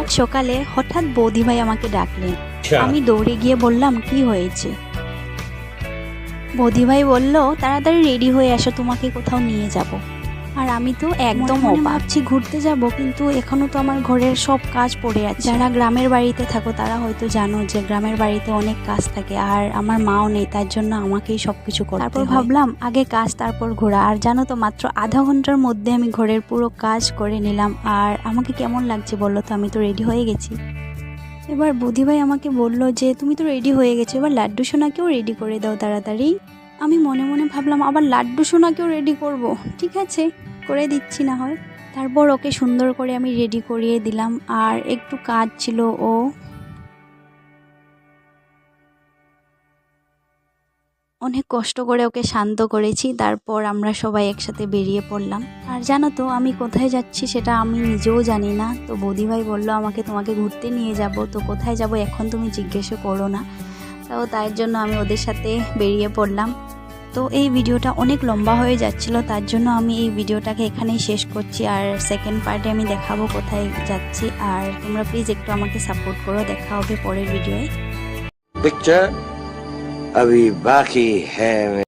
আজ সকালে হঠাৎ বৌদি ভাই আমাকে ডাকলেন। আমি দৌড়ে গিয়ে বললাম কি হয়েছে। বৌদি ভাই বলল তাড়াতাড়ি রেডি হয়ে আসো, তোমাকে কোথাও নিয়ে যাব। আর আমি তো একদম ভাবছি ঘুরতে যাব, কিন্তু এখনো তো আমার ঘরের সব কাজ পড়ে আছে। যারা গ্রামের বাড়িতে থাকো তারা হয়তো জানো যে গ্রামের বাড়িতে অনেক কাজ থাকে, আর আমার মাও নেই, তার জন্য আমাকেই সবকিছু করতে হয়। তারপর ভাবলাম আগে কাজ তারপর ঘোরা। আর জানো তো মাত্র আধা ঘন্টার মধ্যে আমি ঘরের পুরো কাজ করে নিলাম। আর আমাকে কেমন লাগছে বললো তো, আমি তো রেডি হয়ে গেছি। এবার বৌদি ভাই আমাকে বললো যে তুমি তো রেডি হয়ে গেছো, এবার লাড্ডু সোনাকেও রেডি করে দাও তাড়াতাড়ি। আমি মনে মনে ভাবলাম আবার লাড্ডু সোনাকেও রেডি করব, ঠিক আছে করে দিচ্ছি না হয়। তারপর ওকে সুন্দর করে আমি রেডি করিয়ে দিলাম। আর একটু কাজ ছিল, অনেক কষ্ট করে ওকে শান্ত করেছি। তারপর আমরা সবাই একসাথে বেরিয়ে পড়লাম। আর জানো তো আমি কোথায় যাচ্ছি সেটা আমি নিজেও জানি না। তো বৌদিভাই বললো আমাকে তোমাকে ঘুরতে নিয়ে যাব, তো কোথায় যাব এখন তুমি জিজ্ঞেসও করো না। তো তার জন্য আমি ওদের সাথে বেরিয়ে পড়লাম। তো এই ভিডিওটা অনেক লম্বা হয়ে যাচ্ছিল, তার জন্য আমি এই ভিডিওটাকে এখানেই শেষ করছি। আর সেকেন্ড পার্টে আমি দেখাবো কোথায় যাচ্ছি। আর তোমরা প্লিজ একটু আমাকে সাপোর্ট করো। দেখা হবে পরের ভিডিওয়ে। पिक्चर अभी बाकी है।